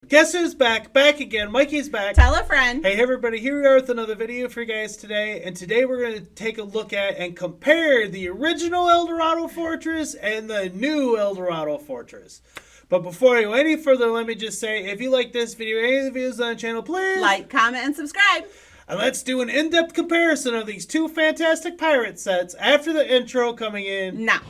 Guess who's back? Back again. Mikey's back. Tell a friend. Hey everybody, here we are with another video for you guys today. And today we're going to take a look at and compare the original Eldorado Fortress and the new Eldorado Fortress. But before I go any further, let me just say, if you like this video or any of the videos on the channel, please Like, comment, and subscribe. And let's do an in-depth comparison of these two fantastic pirate sets after the intro coming in now.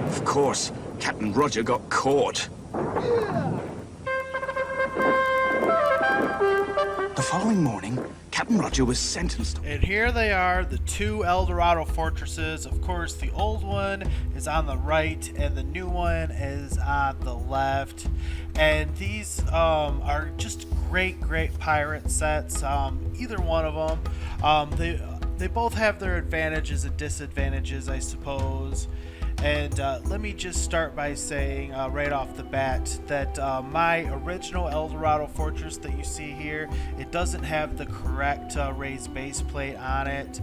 Of course, Captain Roger got caught. The following morning, Captain Roger was sentenced. And here they are, the two Eldorado Fortresses. Of course, the old one is on the right and the new one is on the left. And these are just great pirate sets. Either one of them. They both have their advantages and disadvantages, I suppose. And let me just start by saying right off the bat that my original Eldorado Fortress that you see here, it doesn't have the correct raised base plate on it.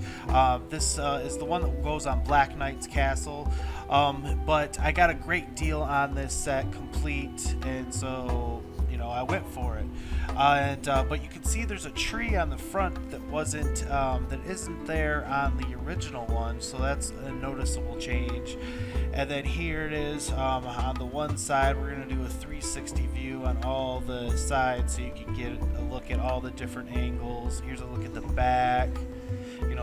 This is the one that goes on Black Knight's castle, but I got a great deal on this set complete, and so I went for it. But you can see there's a tree on the front that isn't there on the original one, so that's a noticeable change. And then here it is on the one side. We're going to do a 360 view on all the sides so you can get a look at all the different angles. Here's a look at the back.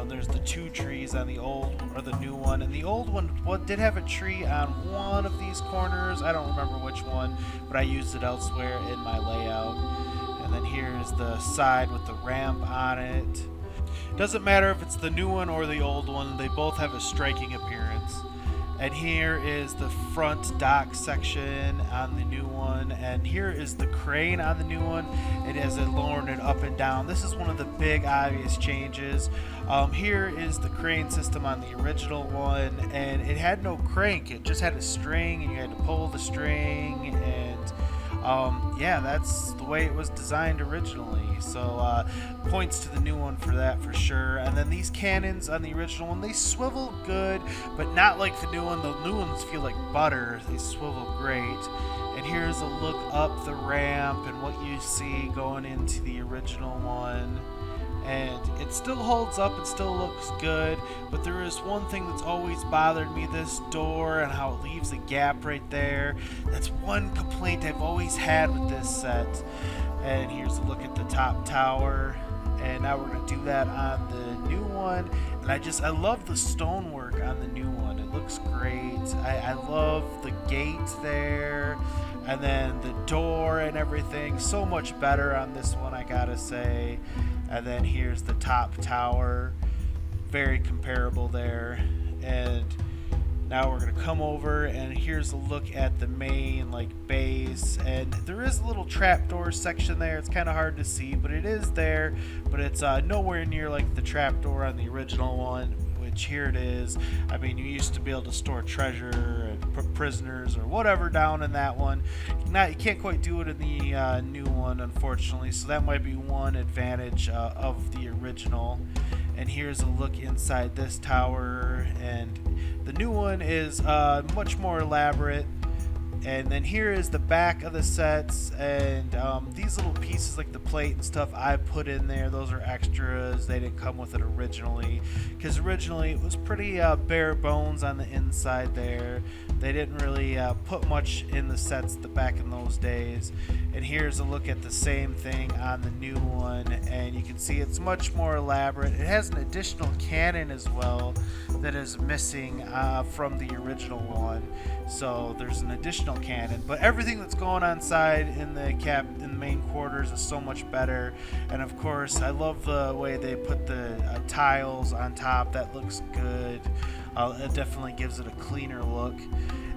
There's the two trees on the old or the new one, and the old one did have a tree on one of these corners. I don't remember which one, but I used it elsewhere in my layout. And then here's the side with the ramp on it. Doesn't matter if it's the new one or the old one, they both have a striking appearance. And here is the front dock section on the new one, and here is the crane on the new one. It has it lowering it up and down. This is one of the big obvious changes. Here is the crane system on the original one, and it had no crank. It just had a string, and you had to pull the string, and yeah, that's the way it was designed originally. So points to the new one for that for sure. And then these cannons on the original one, they swivel good, but not like the new one. The new ones feel like butter. They swivel great. And here's a look up the ramp and what you see going into the original one. And it still holds up, it still looks good, but there is one thing that's always bothered me, this door and how it leaves a gap right there. That's one complaint I've always had with this set. And here's a look at the top tower, and now we're going to do that on the new one. And I love the stonework on the new one. It looks great. I love the gate there, and then the door and everything. So much better on this one, I gotta say. And then here's the top tower, very comparable there. And now we're gonna come over, and here's a look at the main base. And there is a little trapdoor section there. It's kind of hard to see, but it is there. But it's nowhere near like the trapdoor on the original one. Which here it is. I mean, you used to be able to store treasure and put prisoners or whatever down in that one. You can't quite do it in the new one, unfortunately. So that might be one advantage of the original. And here's a look inside this tower. And the new one is much more elaborate. And then here is the back of the sets, and these little pieces like the plate and stuff I put in there, those are extras. They didn't come with it originally, because originally it was pretty bare bones on the inside there. They didn't really put much in the sets back in those days. And here's a look at the same thing on the new one, and you can see it's much more elaborate. It has an additional cannon as well that is missing from the original one. So there's an additional cannon, but everything that's going on inside in the main quarters is so much better. And of course, I love the way they put the tiles on top. That looks good. It definitely gives it a cleaner look.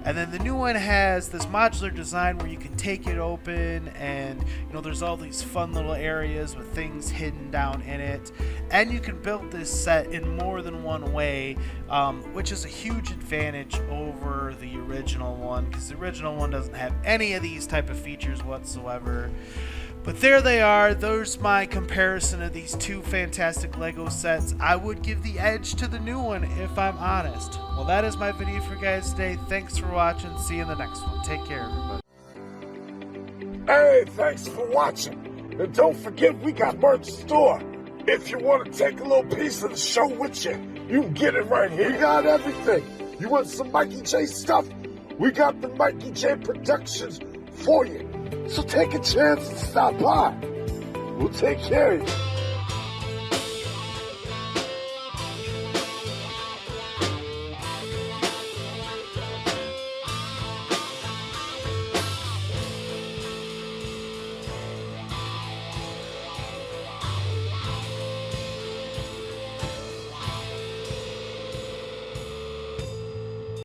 And then the new one has this modular design where you can take it open, and there's all these fun little areas with things hidden down in it. And you can build this set in more than one way, which is a huge advantage over the original one, because the original one doesn't have any of these type of features whatsoever. But there they are. There's my comparison of these two fantastic Lego sets. I would give the edge to the new one if I'm honest. Well, that is my video for you guys today. Thanks for watching. See you in the next one. Take care, everybody. Hey, thanks for watching. And don't forget, we got merch store. If you want to take a little piece of the show with you, you can get it right here. We got everything. You want some Mikey J stuff? We got the Mikey J Productions for you. So take a chance and stop by. We'll take care of you.